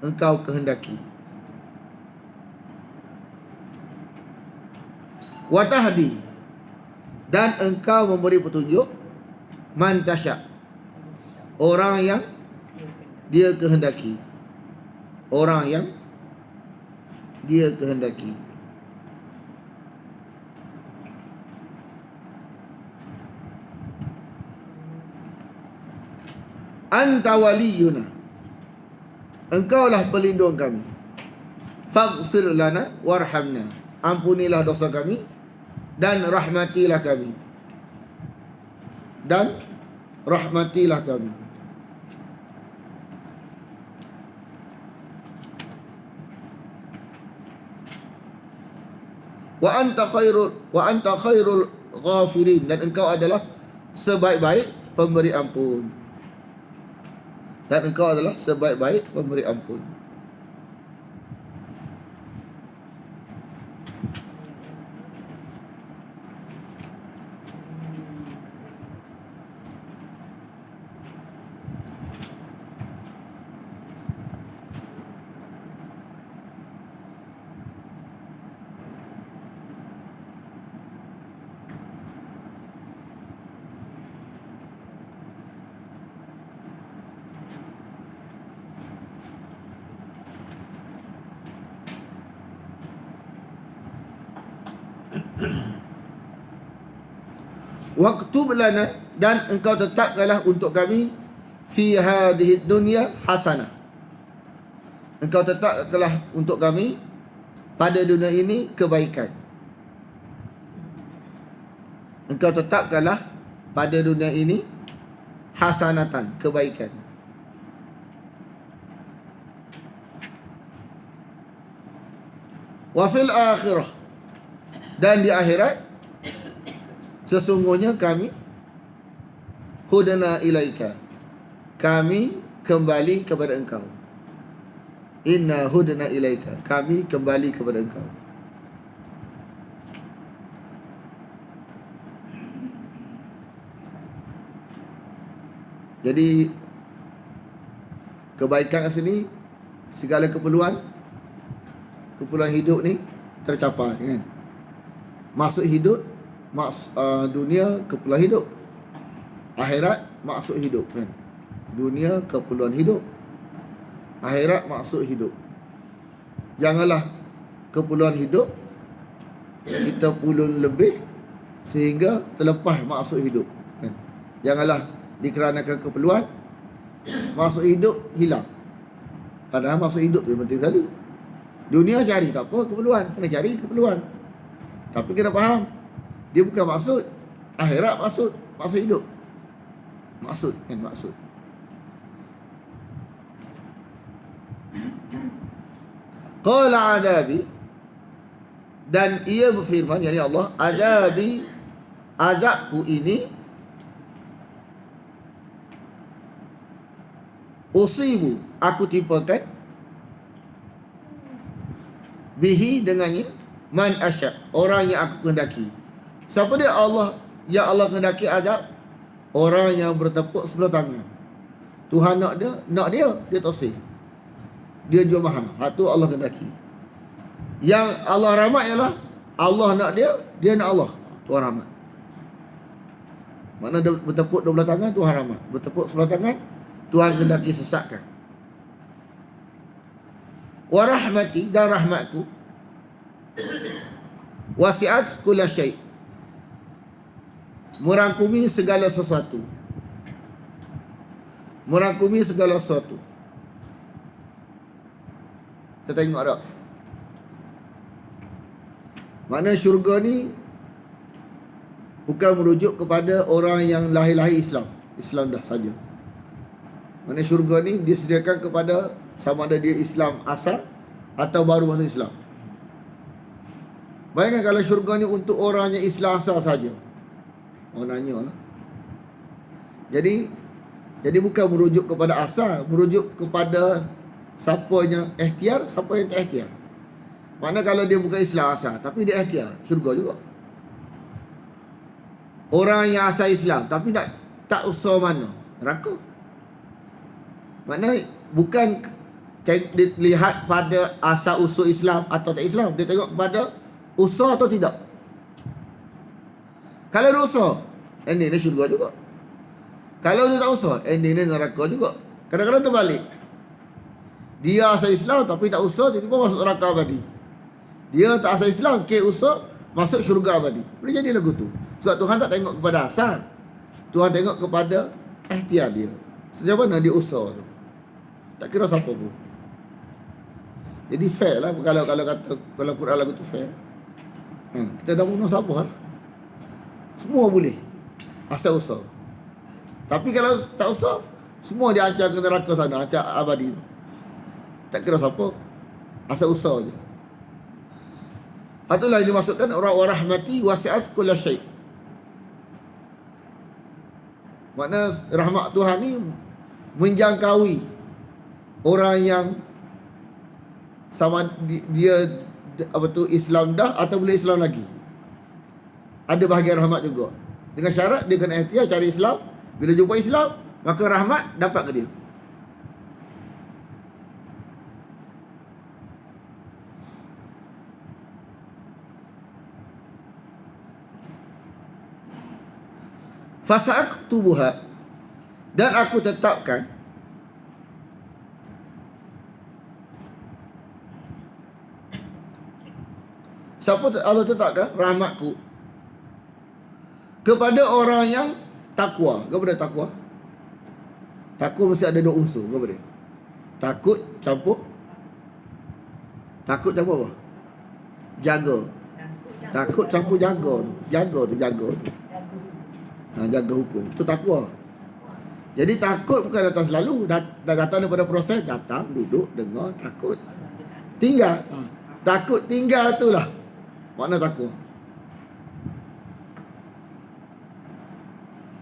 engkau kehendaki. Wa tahdi dan engkau memberi petunjuk man tasya orang yang dia kehendaki. Orang yang dia kehendaki. anta waliyuna, engkaulah pelindung kami. Faghfir lana warhamna, ampunilah dosa kami dan rahmatilah kami. Dan rahmatilah kami. Wa anta khairul ghafirin, dan engkau adalah sebaik-baik pemberi ampun. Dan engkau adalah sebaik-baik pemberi ampun. Waktub lana, dan engkau tetapkanlah untuk kami fi hadhihi dunya hasanah. Engkau tetapkanlah untuk kami pada dunia ini kebaikan. Engkau tetapkanlah pada dunia ini hasanatan, kebaikan. Wa fil akhirah, dan di akhirat sesungguhnya kami hudana ilaika, kami kembali kepada engkau. Inna hudana ilaika, kami kembali kepada engkau. Jadi kebaikan kat sini, segala keperluan hidup ni tercapai, kan? Maksud hidup, dunia keperluan hidup, akhirat maksud hidup, kan? Dunia keperluan hidup, akhirat maksud hidup. Janganlah keperluan hidup kita pulun lebih sehingga terlepas maksud hidup, kan? Janganlah dikarenakan keperluan maksud hidup hilang. Padahal maksud hidup tu penting sekali. Dunia cari tak apa keperluan, kena cari keperluan. Tapi kena faham, dia bukan maksud. Akhirat maksud hidup. Maksud, kan, maksud. Qala adabi, dan ia berfirman, yakni Allah, azabi, azabku ini, usibu, aku timpakan, bihi, dengannya, man asya, orang yang aku kehendaki. Siapa dia? Allah. Ya Allah kehendaki azab orang yang bertepuk sebelah tangan. Tuhan nak dia tosih. Dia juga faham. Hak tu Allah kehendaki. Yang Allah rahmat ialah Allah nak dia nak Allah. Tuhan rahmat. Mana dia bertepuk dua belah tangan, Tuhan rahmat. Bertepuk sebelah tangan, Tuhan kehendaki sesatkan. Wa rahmati, dan rahmatku, wasi'at kulla syai', merangkumi segala sesuatu. Merangkumi segala sesuatu. Kita tengok tak? Mana syurga ni bukan merujuk kepada orang yang lahir-lahir Islam. Islam dah saja. Mana syurga ni disediakan kepada sama ada dia Islam asal atau baru masuk Islam. Bayangkan kalau syurga ni untuk orang yang Islam asal saja. Orang nanya lah. Jadi bukan merujuk kepada asal, merujuk kepada siapa yang ikhtiar, siapa yang tak ikhtiar. Mana kalau dia bukan Islam asal tapi dia ikhtiar, syurga juga. Orang yang asal Islam tapi tak usaha mana, neraka. Mana bukan dilihat pada asal usul Islam atau tak Islam, dia tengok kepada usaha atau tidak. Kalau dia usaha, ending dia syurga juga. Kalau dia tak usaha, ending dia neraka juga. Kadang-kadang terbalik. Dia asal Islam tapi tak usaha, tiba-tiba masuk neraka abadi. Dia tak asal Islam, usaha, masuk syurga abadi. Boleh jadi lagu tu. Sebab Tuhan tak tengok kepada asal, Tuhan tengok kepada ikhtiar dia. Sejauh mana dia usaha tu? Tak kira siapa pun. Jadi fair lah kalau kata kalau Quran lagu tu fair. Kita dah bunuh siapa lah. Semua boleh. Asal usaha. Tapi kalau tak usaha, semua dia ancam ke neraka sana, ancam abadi. Tak kira siapa. Asal usaha je. Itulah yang dimaksudkan wa rahmati wasi'at kulla syai'. Makna rahmat Tuhan ni menjangkaui orang yang sama dia apa tu Islam dah atau boleh Islam lagi. Ada bahagian rahmat juga. Dengan syarat dia kena ikhtiar cari Islam. Bila jumpa Islam, maka rahmat dapat ke dia. Fasa'aktubuha, dan aku tetapkan siapa Allah tetapkan rahmatku kepada orang yang takwa. Kepada takwa, takwa mesti ada dua unsur. Kepada takut campur apa? Jaga. Takut campur jaga tu. Jaga hukum. Itu takwa. Jadi takut bukan datang selalu, datang daripada proses, datang, duduk, dengar, takut, tinggal. Takut tinggal itulah makna takwa.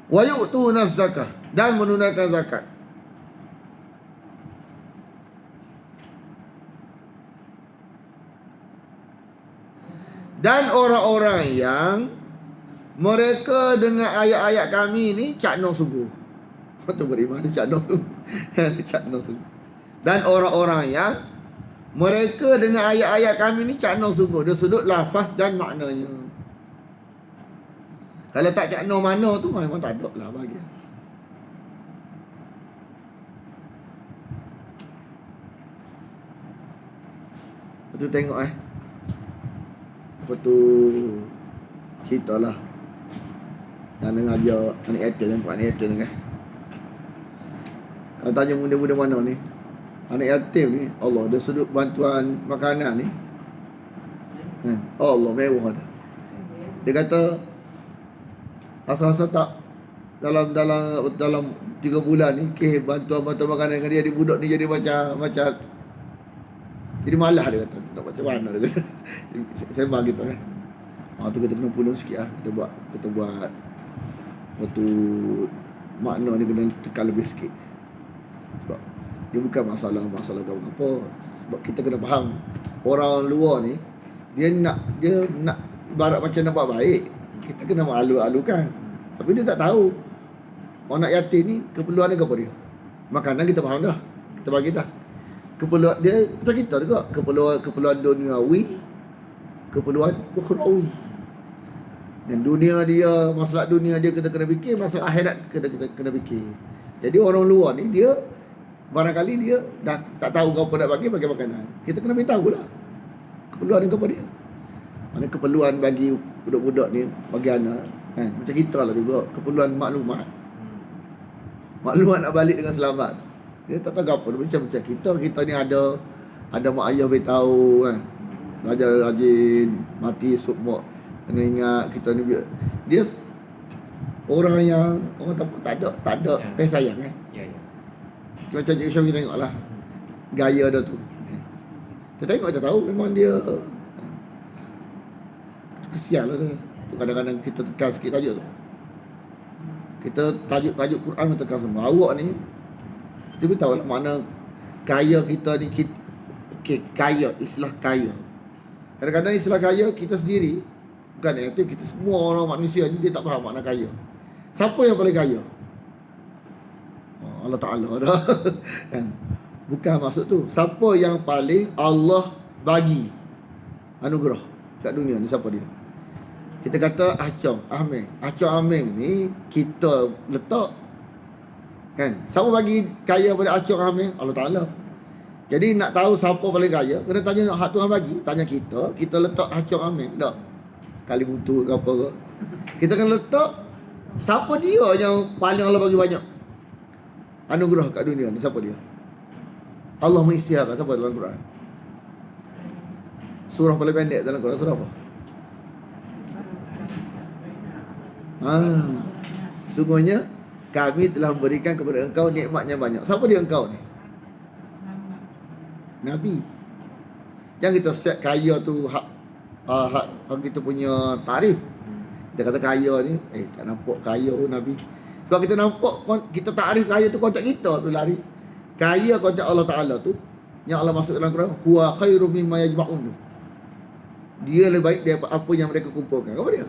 Wa yu'tuna zakah, dan menunaikan zakat. Dan orang-orang yang mereka dengan ayat-ayat kami ni caknong sungguh. Betul beriman ni caknong sungguh. Dan orang-orang yang mereka dengan ayat-ayat kami ni caknong sungguh. Dia sudut lafaz dan maknanya. Kalau tak caknong mana tu memang tak ada lah bagi. Lepas tu tengok Lepas tu cerita lah. Dan ngajar anak yatim kan, anak yatim kan. Kalau tanya muda-muda mana ni, anak yatim ni, Allah dia sudut bantuan makanan ni kan, Allah mewah dah. Dia kata asal-asal tak dalam 3 bulan ni bantuan makanan dengan dia budak ni jadi macam jadi malah dia kata nak macam mana dia kata. Sembang kita kan. Tu kita kena pulang sikit lah. Kita buat waktu makna ni kena tekan lebih sikit. Sebab dia bukan masalah apa. Sebab kita kena faham orang luar ni dia nak ibarat macam nak buat baik. Kita kena malu-alukan. Tapi dia tak tahu anak yatim ni keperluan dia apa dia. Makanan kita faham dah. Kita bagi dah. Keperluan dia macam kita juga. Keperluan duniawi, keperluan ukhrawi. Dan dunia dia, masalah dunia dia kena fikir, masalah akhirat kena fikir. Jadi orang luar ni dia barangkali dia dah tak tahu apa nak bagi makanan. Kita kena beritahu lah keperluan dia kepada dia. Mana keperluan bagi budak-budak ni, bagi anak kan. Macam kita lah juga, keperluan maklumat nak balik dengan selamat. Dia tak tahu apa. Macam kita ni ada mak ayah beritahu kan, belajar rajin, mati sukma. Kena ingat kita ni dia orang yang orang tak ada kasih sayang kan. Ya. Macam Cik Syam kita tengoklah gaya dia tu. Kita tengok kita tahu memang dia kesian lah dia. Tu kadang-kadang kita tekan sikit tajuk tu. Kita tajuk Quran kita tekan semua. Awak ni kita beritahu lah makna kaya kita ni kaya, istilah kaya. Kadang-kadang istilah kaya kita sendiri bukan negatif, kita semua orang manusia ni dia tak faham makna kaya. Siapa yang paling kaya? Allah Ta'ala dah. Kan? Bukan maksud tu. Siapa yang paling Allah bagi anugerah kat dunia ni, siapa dia? Kita kata Acong Ameng ni kita letak kan. Siapa bagi kaya pada Acong Ameng? Allah Ta'ala. Jadi nak tahu siapa paling kaya, kena tanya hak Tuhan bagi. Tanya kita letak Acong Ameng tak? Kali butuh ke apa ke. Kita kena letak siapa dia yang paling Allah bagi banyak. anugerah kat dunia ni, siapa dia? Allah mengisytiharkan siapa dalam Quran? Surah paling pendek dalam Quran surah apa? Sungguhnya kami telah memberikan kepada engkau nikmatnya banyak. Siapa dia engkau ni? Nabi. Yang kita set kaya tu hak kita punya tarif. Dia kata kaya ni, tak nampak kaya pun Nabi. Sebab kita nampak, kita takrif kaya tu konteks kita tu lari. Kaya konteks Allah Ta'ala tu, yang Allah masuk dalam Quran, huwa khairum mimma yajma'un. Dia lebih baik daripada apa yang mereka kumpulkan. Apa dia?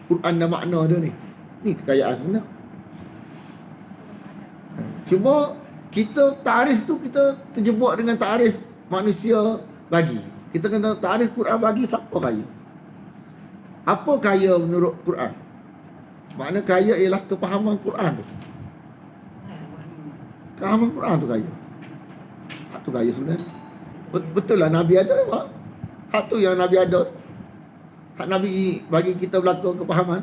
Quran dan makna dia ni. Ni kekayaan sebenar. Cuma kita tarif tu kita terjebak dengan tarif manusia bagi. Kita kena tarif Quran bagi siapa kaya. Apa kaya menurut Quran? Makna kaya ialah kepahaman Quran tu. Kepahaman Quran tu kaya. Hak tu kaya sebenarnya. Betul lah Nabi ada apa? Hak tu yang Nabi ada. Hak Nabi bagi kita belaka kepahaman.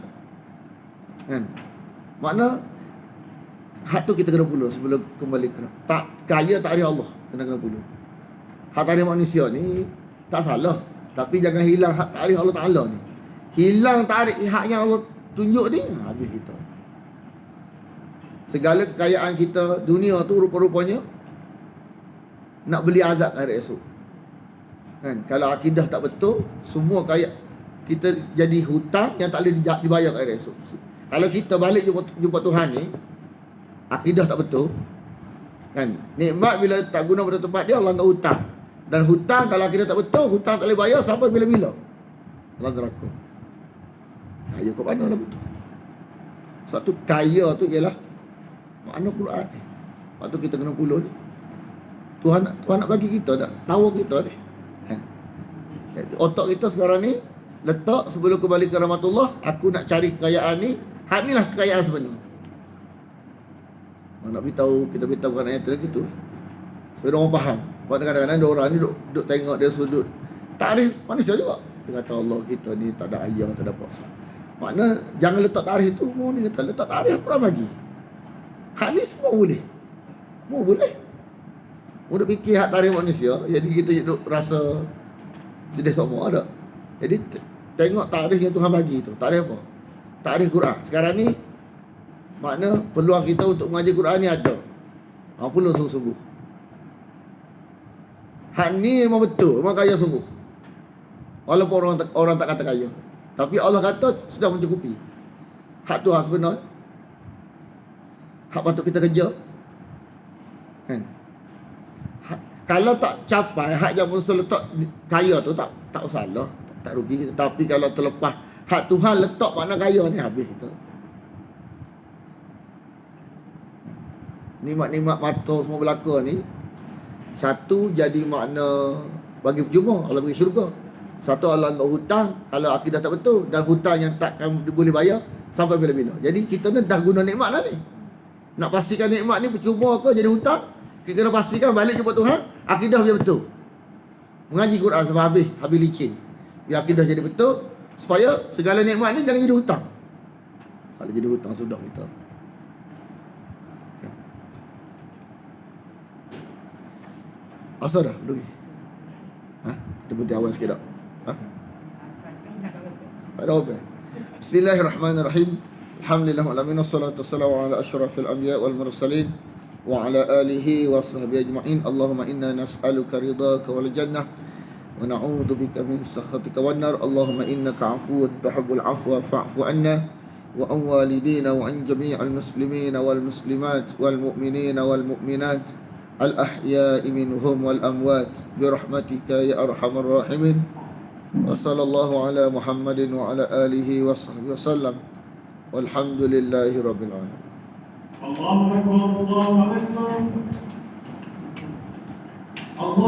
Kan? Makna hak tu kita kena puluh sebelum kembali ke tak kaya tak ada Allah, kena puluh. Hak tak ada manusia ni tak salah, tapi jangan hilang hak tak ada Allah Taala ni. Hilang tarik hak yang Allah tunjuk ni, habis kita. Segala kekayaan kita dunia tu rupa-rupanya nak beli azab hari esok. Kan? Kalau akidah tak betul, semua kaya kita jadi hutang yang tak boleh dibayar hari esok. Kalau kita balik jumpa Tuhan ni, akidah tak betul, kan? Nikmat bila tak guna pada tempat dia, Allah anggap hutang. Dan hutang kalau akidah tak betul, hutang tak boleh bayar sampai bila-bila dalam neraka. Kaya kat mana lah betul. Sebab tu kaya tu ialah makna Quran ni. Sebab tu kita kena puluh ni. Tuhan nak bagi kita tak tahu kita ni. Kan? Otak kita sekarang ni letak sebelum kembali ke rahmatullah, aku nak cari kekayaan ni. Hak ni lah kekayaan sebenar. Nak beritahu, kita beritahu kan ayat lagi tu supaya orang faham. Sebab kadang-kadang ada orang ni duduk tengok dia sudut tarikh manusia juga. Dia kata Allah kita ni tak ada ayah, tak ada apa. Makna jangan letak tarikh tu. Mau ni kata letak tarikh apa lagi. Hak ni semua boleh. Semua boleh. Mau duk fikir hak tarikh manusia, jadi kita duduk rasa sedih semua ada. Jadi tengok tarikh yang Tuhan bagi tu. Tarikh apa? Tarikh Quran. Sekarang ni makna peluang kita untuk mengajar Quran ni ada. Perlu sungguh-sungguh. Hak ni memang betul, memang kaya sungguh. Walaupun orang tak kata kaya, tapi Allah kata sudah mencukupi. Hak Tuhan sebenar. Hak patut kita kerja. Kan? Kalau tak capai hak yang Musa letak kaya tu, tak salah, tak rugi kita. Tapi kalau terlepas hak Tuhan letak makna kaya ni, habis kita. Nikmat-nikmat mata semua belaka ni, satu jadi makna bagi percuma, Allah bagi syurga. Satu Allah anggap hutang kalau akidah tak betul, dan hutang yang takkan boleh bayar sampai bila-bila. Jadi kita ni dah guna nikmat lah ni. Nak pastikan nikmat ni percuma ke jadi hutang, kita kena pastikan balik jumpa Tuhan, akidah dia betul. Mengaji Quran sampai habis licin. Biar akidah jadi betul, supaya segala nikmat ni jangan jadi hutang. Kalau jadi hutang sudah kita. Asal dah? Belum? Kita berhenti awal sikit tak? Tak ada apa? Bismillahirrahmanirrahim. Alhamdulillah alamin, wassalatu wassalamu ala asyrafil anbiya wal mursalin wa ala alihi wa sahbihi ajma'in. Allahumma inna nas'aluka ridhaka wal jannah wa na'udzu bika min sakhatika wan nar. Allahumma innaka 'afuwwun tuhibbul 'afwa fa'fu anna wa an walidina wa an jami'al muslimina wal muslimat wal mu'minina wal mu'minat al-ahya'i minhum wal amwat birahmatika ya arhamar rahimin. Wa sallallahu ala Muhammadin wa ala alihi wa sahbihi wasallam. Walhamdulillahi rabbil alamin. Allahu akbar, Allahu akbar. Allah